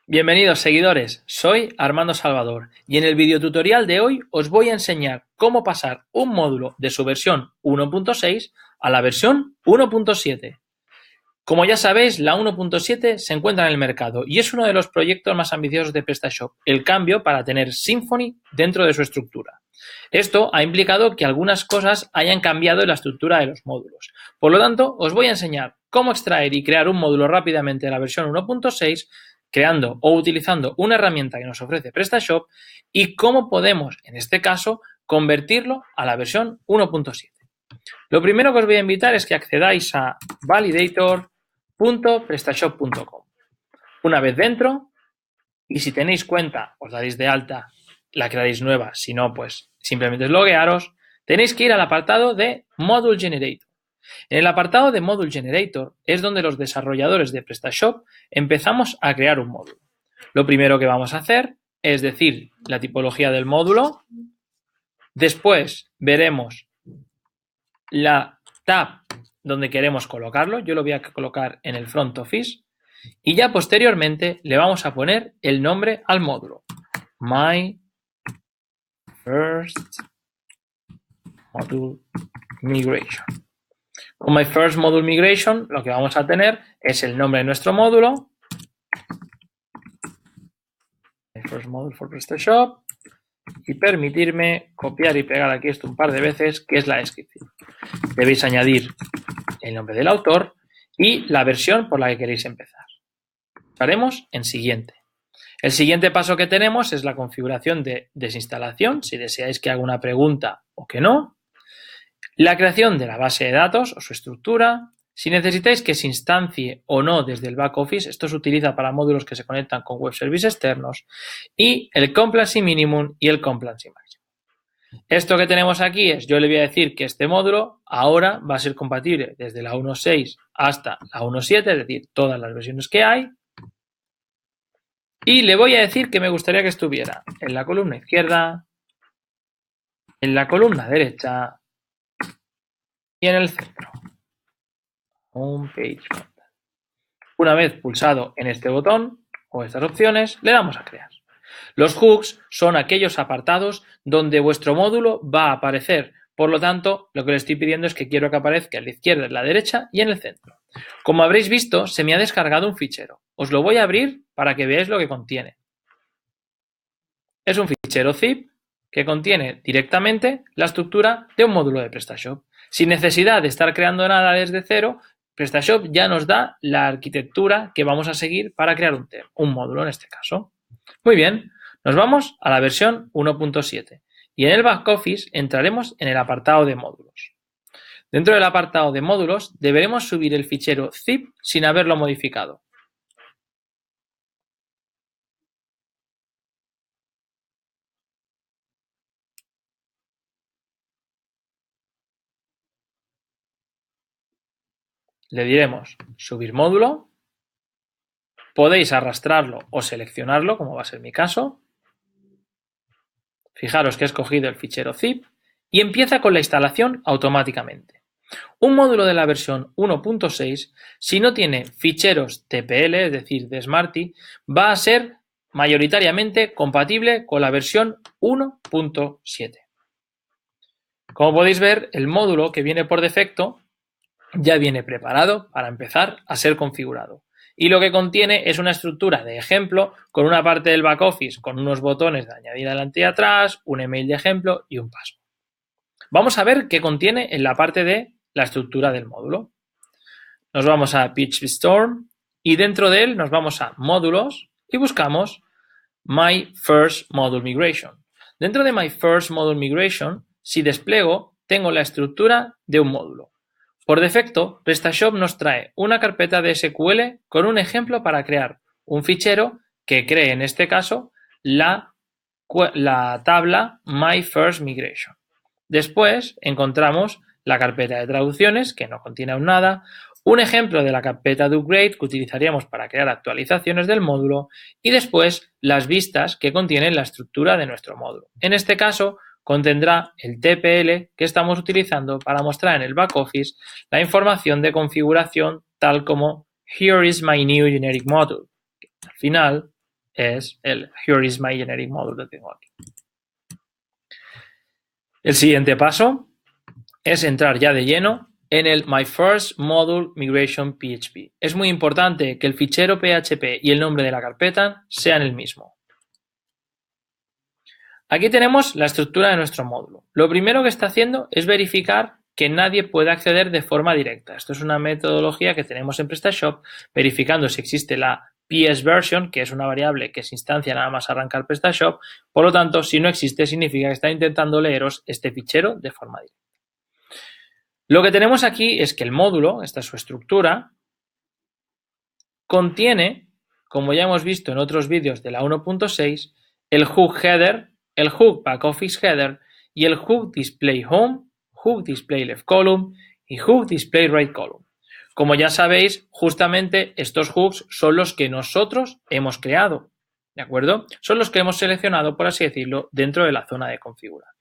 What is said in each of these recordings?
Bienvenidos seguidores, soy Armando Salvador y en el videotutorial de hoy os voy a enseñar cómo pasar un módulo de su versión 1.6 a la versión 1.7. Como ya sabéis, la 1.7 se encuentra en el mercado y es uno de los proyectos más ambiciosos de PrestaShop, el cambio para tener Symfony dentro de su estructura. Esto ha implicado que algunas cosas hayan cambiado en la estructura de los módulos. Por lo tanto, os voy a enseñar cómo extraer y crear un módulo rápidamente de la versión 1.6 creando o utilizando una herramienta que nos ofrece PrestaShop y cómo podemos, en este caso, convertirlo a la versión 1.7. Lo primero que os voy a invitar es que accedáis a validator.prestashop.com. Una vez dentro, y si tenéis cuenta, os daréis de alta, la crearéis nueva, si no, pues simplemente loguearos, tenéis que ir al apartado de Module Generator. En el apartado de Module Generator es donde los desarrolladores de PrestaShop empezamos a crear un módulo. Lo primero que vamos a hacer es decir la tipología del módulo. Después veremos la tab donde queremos colocarlo. Yo lo voy a colocar en el Front Office. Y ya posteriormente le vamos a poner el nombre al módulo. My First Module Migration. Con My First Module Migration lo que vamos a tener es el nombre de nuestro módulo. My First Module for PrestaShop. Y permitirme copiar y pegar aquí esto un par de veces, que es la descripción. Debéis añadir el nombre del autor y la versión por la que queréis empezar. Haremos en siguiente. El siguiente paso que tenemos es la configuración de desinstalación, si deseáis que haga una pregunta o que no. La creación de la base de datos o su estructura. Si necesitáis que se instancie o no desde el back office, esto se utiliza para módulos que se conectan con web services externos. Y el complacency minimum y el complacency maximum. Esto que tenemos aquí es, yo le voy a decir que este módulo ahora va a ser compatible desde la 1.6 hasta la 1.7, es decir, todas las versiones que hay. Y le voy a decir que me gustaría que estuviera en la columna izquierda, en la columna derecha y en el centro. Homepage. Una vez pulsado en este botón o estas opciones, le damos a crear. Los hooks son aquellos apartados donde vuestro módulo va a aparecer. Por lo tanto, lo que le estoy pidiendo es que quiero que aparezca en la izquierda, en la derecha y en el centro. Como habréis visto, se me ha descargado un fichero. Os lo voy a abrir para que veáis lo que contiene. Es un fichero zip que contiene directamente la estructura de un módulo de PrestaShop. Sin necesidad de estar creando nada desde cero, PrestaShop ya nos da la arquitectura que vamos a seguir para crear un módulo en este caso. Muy bien, nos vamos a la versión 1.7 y en el back office entraremos en el apartado de módulos. Dentro del apartado de módulos deberemos subir el fichero zip sin haberlo modificado. Le diremos subir módulo. Podéis arrastrarlo o seleccionarlo, como va a ser mi caso. Fijaros que he escogido el fichero zip y empieza con la instalación automáticamente. Un módulo de la versión 1.6, si no tiene ficheros TPL, es decir, de Smarty, va a ser mayoritariamente compatible con la versión 1.7. Como podéis ver, el módulo que viene por defecto ya viene preparado para empezar a ser configurado. Y lo que contiene es una estructura de ejemplo con una parte del back office con unos botones de añadir adelante y atrás, un email de ejemplo y un paso. Vamos a ver qué contiene en la parte de la estructura del módulo. Nos vamos a PHP Storm y dentro de él nos vamos a módulos y buscamos My First Module Migration. Dentro de My First Module Migration, si despliego, tengo la estructura de un módulo. Por defecto, PrestaShop nos trae una carpeta de SQL con un ejemplo para crear un fichero que cree, en este caso, la tabla My First Migration. Después encontramos la carpeta de traducciones, que no contiene aún nada, un ejemplo de la carpeta de upgrade que utilizaríamos para crear actualizaciones del módulo y después las vistas que contienen la estructura de nuestro módulo. En este caso, contendrá el TPL que estamos utilizando para mostrar en el back office la información de configuración tal como Here is my new generic module. Al final es el Here is my generic module que tengo aquí. El siguiente paso es entrar ya de lleno en el My First Module Migration PHP. Es muy importante que el fichero PHP y el nombre de la carpeta sean el mismo. Aquí tenemos la estructura de nuestro módulo. Lo primero que está haciendo es verificar que nadie puede acceder de forma directa. Esto es una metodología que tenemos en PrestaShop, verificando si existe la PS version, que es una variable que se instancia nada más arrancar PrestaShop. Por lo tanto, si no existe, significa que está intentando leeros este fichero de forma directa. Lo que tenemos aquí es que el módulo, esta es su estructura, contiene, como ya hemos visto en otros vídeos de la 1.6, el hook header, el hook backoffice header y el hook display home, hook display left column y hook display right column. Como ya sabéis, justamente estos hooks son los que nosotros hemos creado, ¿de acuerdo? Son los que hemos seleccionado, por así decirlo, dentro de la zona de configuración.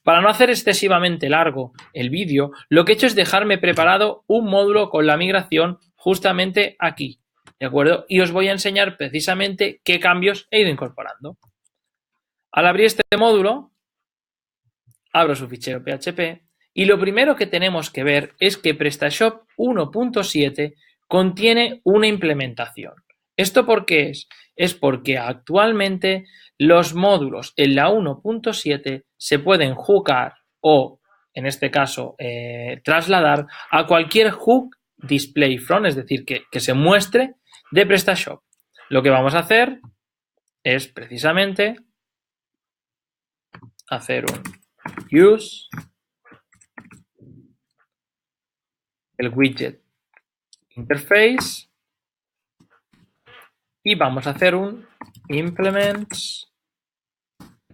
Para no hacer excesivamente largo el vídeo, lo que he hecho es dejarme preparado un módulo con la migración justamente aquí, ¿de acuerdo? Y os voy a enseñar precisamente qué cambios he ido incorporando. Al abrir este módulo, abro su fichero PHP y lo primero que tenemos que ver es que PrestaShop 1.7 contiene una implementación. ¿Esto por qué es? Es porque actualmente los módulos en la 1.7 se pueden hookear o, en este caso, trasladar a cualquier hook display from, es decir, que se muestre de PrestaShop. Lo que vamos a hacer es precisamente hacer un use el widget interface y vamos a hacer un implements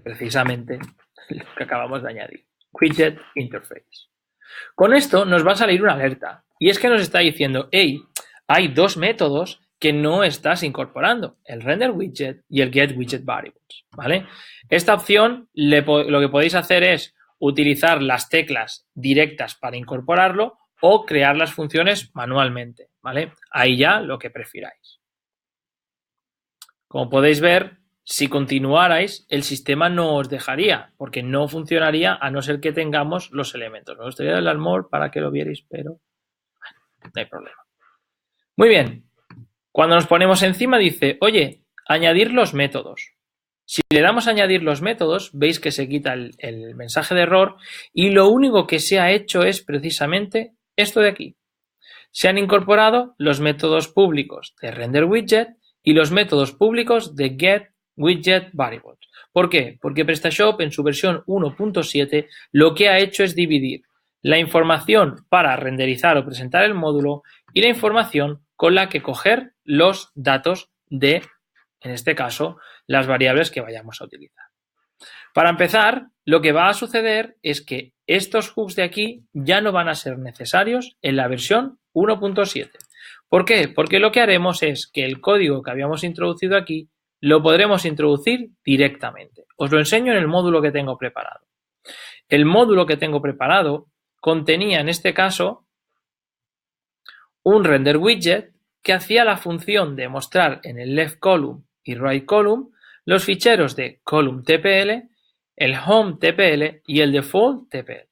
precisamente lo que acabamos de añadir, widget interface. Con esto nos va a salir una alerta y es que nos está diciendo, hey, hay dos métodos que no estás incorporando, el render widget y el get widget variables, ¿vale? Esta opción lo que podéis hacer es utilizar las teclas directas para incorporarlo o crear las funciones manualmente, ¿vale? Ahí ya lo que prefiráis. Como podéis ver, si continuarais, el sistema no os dejaría, porque no funcionaría a no ser que tengamos los elementos. Me gustaría darle al more para que lo vierais, pero no hay problema. Muy bien. Cuando nos ponemos encima dice, oye, añadir los métodos. Si le damos a añadir los métodos, veis que se quita el mensaje de error y lo único que se ha hecho es precisamente esto de aquí. Se han incorporado los métodos públicos de renderWidget y los métodos públicos de getWidgetVariables. ¿Por qué? Porque PrestaShop en su versión 1.7 lo que ha hecho es dividir la información para renderizar o presentar el módulo y la información con la que coger los datos de, en este caso, las variables que vayamos a utilizar. Para empezar, lo que va a suceder es que estos hooks de aquí ya no van a ser necesarios en la versión 1.7. ¿Por qué? Porque lo que haremos es que el código que habíamos introducido aquí lo podremos introducir directamente. Os lo enseño en el módulo que tengo preparado. El módulo que tengo preparado contenía, en este caso, un render widget que hacía la función de mostrar en el left column y right column los ficheros de column TPL, el home TPL y el default TPL.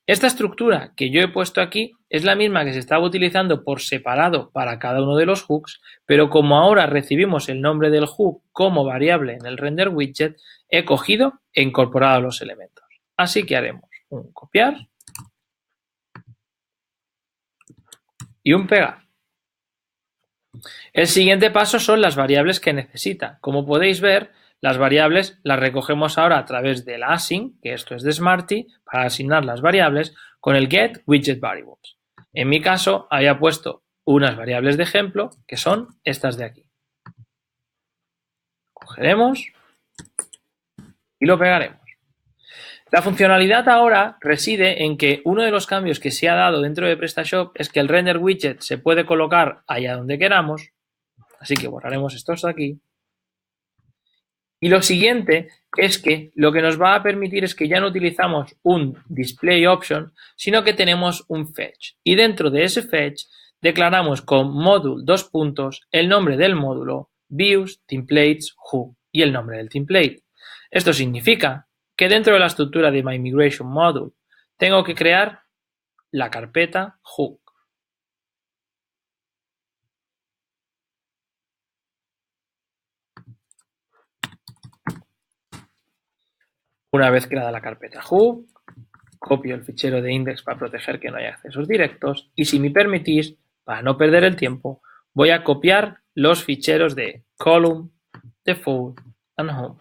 Esta estructura que yo he puesto aquí es la misma que se estaba utilizando por separado para cada uno de los hooks, pero como ahora recibimos el nombre del hook como variable en el render widget, he cogido e incorporado los elementos. Así que haremos un copiar y un pegar. El siguiente paso son las variables que necesita. Como podéis ver, las variables las recogemos ahora a través del async, que esto es de Smarty, para asignar las variables con el getWidgetVariables. En mi caso, había puesto unas variables de ejemplo, que son estas de aquí. Cogeremos y lo pegaremos. La funcionalidad ahora reside en que uno de los cambios que se ha dado dentro de PrestaShop es que el render widget se puede colocar allá donde queramos, así que borraremos estos de aquí. Y lo siguiente es que lo que nos va a permitir es que ya no utilizamos un display option, sino que tenemos un fetch. Y dentro de ese fetch declaramos con module : el nombre del módulo views, templates, who y el nombre del template. Esto significa que dentro de la estructura de MyMigration tengo que crear la carpeta hook. Una vez creada la carpeta hook, copio el fichero de index para proteger que no haya accesos directos y, si me permitís, para no perder el tiempo, voy a copiar los ficheros de column, default and home.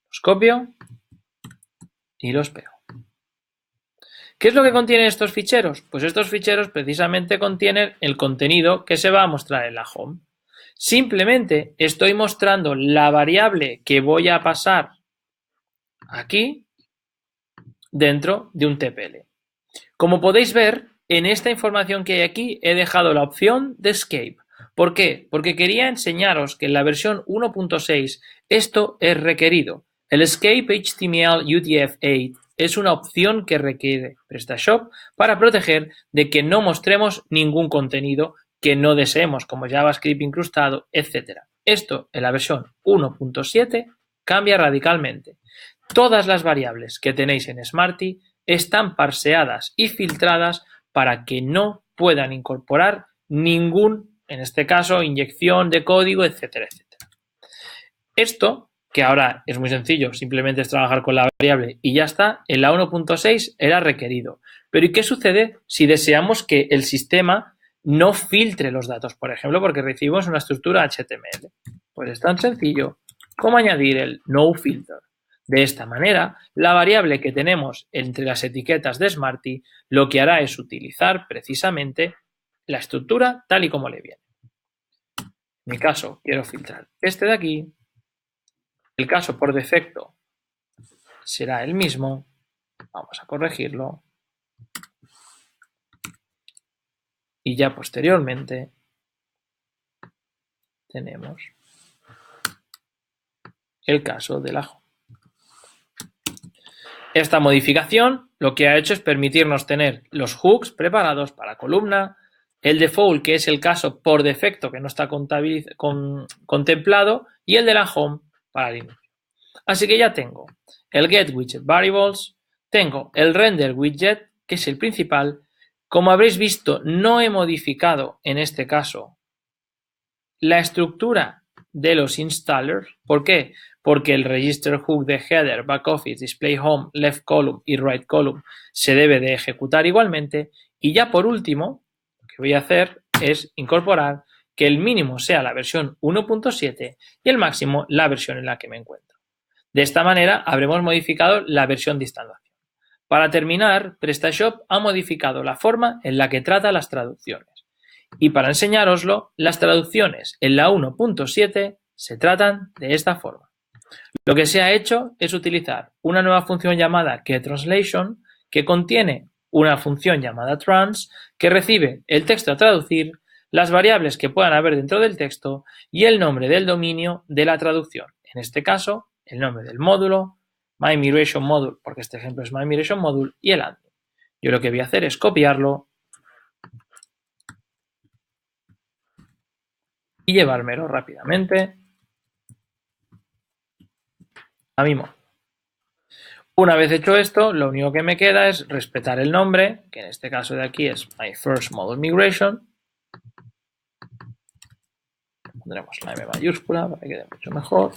Los copio y los pego. ¿Qué es lo que contienen estos ficheros? Pues estos ficheros precisamente contienen el contenido que se va a mostrar en la home. Simplemente estoy mostrando la variable que voy a pasar aquí dentro de un TPL. Como podéis ver, en esta información que hay aquí he dejado la opción de escape. ¿Por qué? Porque quería enseñaros que en la versión 1.6 esto es requerido. El escape HTML UTF-8 es una opción que requiere PrestaShop para proteger de que no mostremos ningún contenido que no deseemos, como JavaScript incrustado, etc. Esto en la versión 1.7 cambia radicalmente. Todas las variables que tenéis en Smarty están parseadas y filtradas para que no puedan incorporar ningún, en este caso, inyección de código, etcétera, etcétera. Esto, que ahora es muy sencillo, simplemente es trabajar con la variable y ya está, en la 1.6 era requerido. Pero ¿y qué sucede si deseamos que el sistema no filtre los datos, por ejemplo, porque recibimos una estructura HTML? Pues es tan sencillo como añadir el noFilter. De esta manera, la variable que tenemos entre las etiquetas de Smarty lo que hará es utilizar precisamente la estructura tal y como le viene. En mi caso, quiero filtrar este de aquí. El caso por defecto será el mismo. Vamos a corregirlo. Y ya posteriormente tenemos el caso de la home. Esta modificación lo que ha hecho es permitirnos tener los hooks preparados para columna, el default, que es el caso por defecto que no está contemplado, y el de la home para el inicio. Así que ya tengo el getWidgetVariables, tengo el renderWidget, que es el principal. Como habréis visto, no he modificado en este caso la estructura de los installers. ¿Por qué? Porque el register hook de header, backoffice, display home, left column y right column se debe de ejecutar igualmente. Y ya por último, lo que voy a hacer es incorporar que el mínimo sea la versión 1.7 y el máximo la versión en la que me encuentro. De esta manera habremos modificado la versión de instalación. Para terminar, PrestaShop ha modificado la forma en la que trata las traducciones. Y para enseñároslo, las traducciones en la 1.7 se tratan de esta forma. Lo que se ha hecho es utilizar una nueva función llamada getTranslation, que contiene una función llamada trans, que recibe el texto a traducir, las variables que puedan haber dentro del texto y el nombre del dominio de la traducción. En este caso, el nombre del módulo, MyMigrationModule, porque este ejemplo es MyMigrationModule, y el admin. Yo lo que voy a hacer es copiarlo y llevármelo rápidamente a mi módulo. Una vez hecho esto, lo único que me queda es respetar el nombre, que en este caso de aquí es MyFirstModuleMigration. Pondremos la M mayúscula para que quede mucho mejor.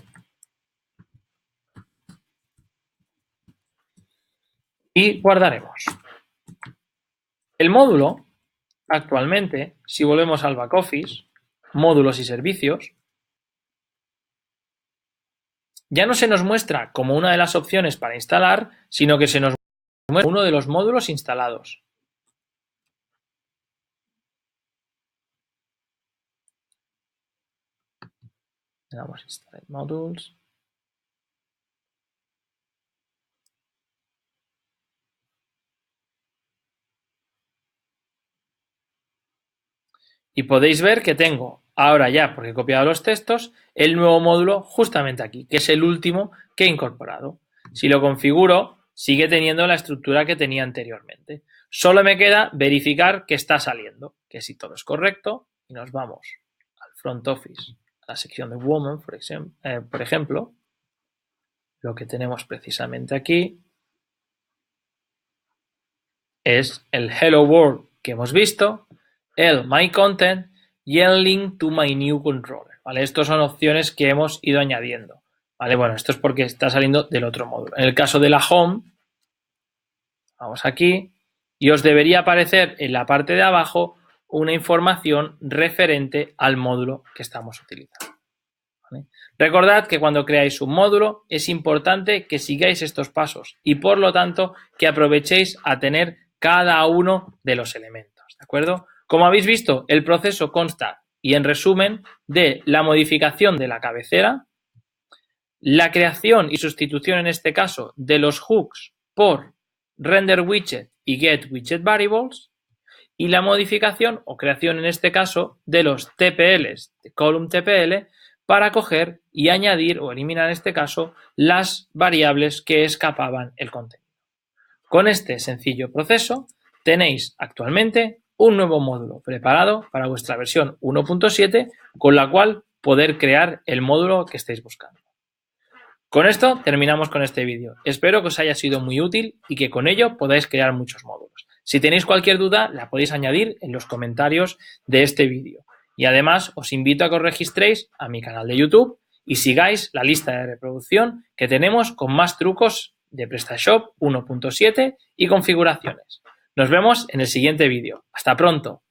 Y guardaremos. El módulo, actualmente, si volvemos al backoffice, módulos y servicios, ya no se nos muestra como una de las opciones para instalar, sino que se nos muestra uno de los módulos instalados. Le damos Install Modules. Y podéis ver que tengo ahora ya, porque he copiado los textos, el nuevo módulo justamente aquí, que es el último que he incorporado. Si lo configuro, sigue teniendo la estructura que tenía anteriormente. Solo me queda verificar que está saliendo, que si todo es correcto, y nos vamos al front office, la sección de Woman, por ejemplo, lo que tenemos precisamente aquí es el Hello World que hemos visto, el My Content y el Link to My New Controller, ¿vale? Estas son opciones que hemos ido añadiendo, ¿vale? Bueno, esto es porque está saliendo del otro módulo. En el caso de la Home, vamos aquí y os debería aparecer en la parte de abajo una información referente al módulo que estamos utilizando, ¿vale? Recordad que cuando creáis un módulo es importante que sigáis estos pasos y por lo tanto que aprovechéis a tener cada uno de los elementos, ¿de acuerdo? Como habéis visto, el proceso consta, y en resumen, de la modificación de la cabecera, la creación y sustitución en este caso de los hooks por render widget y get widget variables y la modificación o creación en este caso de los TPLs de column TPL para coger y añadir o eliminar en este caso las variables que escapaban el contenido. Con este sencillo proceso tenéis actualmente un nuevo módulo preparado para vuestra versión 1.7 con la cual poder crear el módulo que estéis buscando. Con esto terminamos con este vídeo. Espero que os haya sido muy útil y que con ello podáis crear muchos módulos. Si tenéis cualquier duda, la podéis añadir en los comentarios de este vídeo. Y además os invito a que os registréis a mi canal de YouTube y sigáis la lista de reproducción que tenemos con más trucos de PrestaShop 1.7 y configuraciones. Nos vemos en el siguiente vídeo. ¡Hasta pronto!